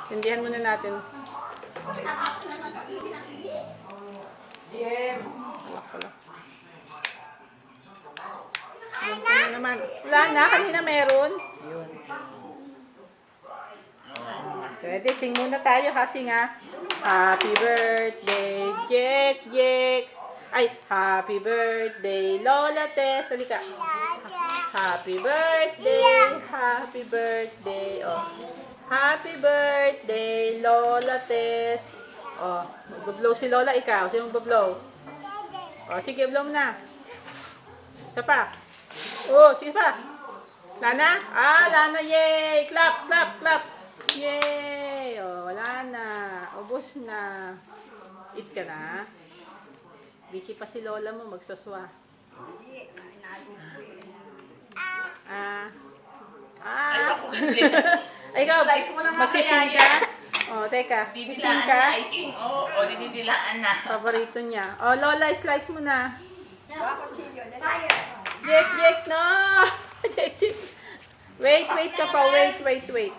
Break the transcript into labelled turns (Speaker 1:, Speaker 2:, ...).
Speaker 1: Tindihan muna natin. Ano naman? Wala na, kanina meron. Yun. So, edi, sing muna tayo ha, sing ha. Happy birthday, Jek, Jek. Ay, happy birthday, Lola Tess. Halika. Happy birthday. Oh. Happy birthday, Lola Tess. Oh, mag-blow si Lola, ikaw. Sino mag-blow? Oh, sige, blow mo na. Isa pa. Oh, sige pa. Lana? Ah, Lana, yay! Clap, clap, clap. Yay! Oh, wala na. Ubus na. Eat ka na. Busy pa si Lola mo, magsaswa. Ah. Ay, ikaw, magsising ka? Oh, teka. Sising ka?
Speaker 2: Icing, o dididilaan na.
Speaker 1: Paborito niya. Oh, Lola, slice mo na. Jek, no! Jek. Wait ka pa. Wait.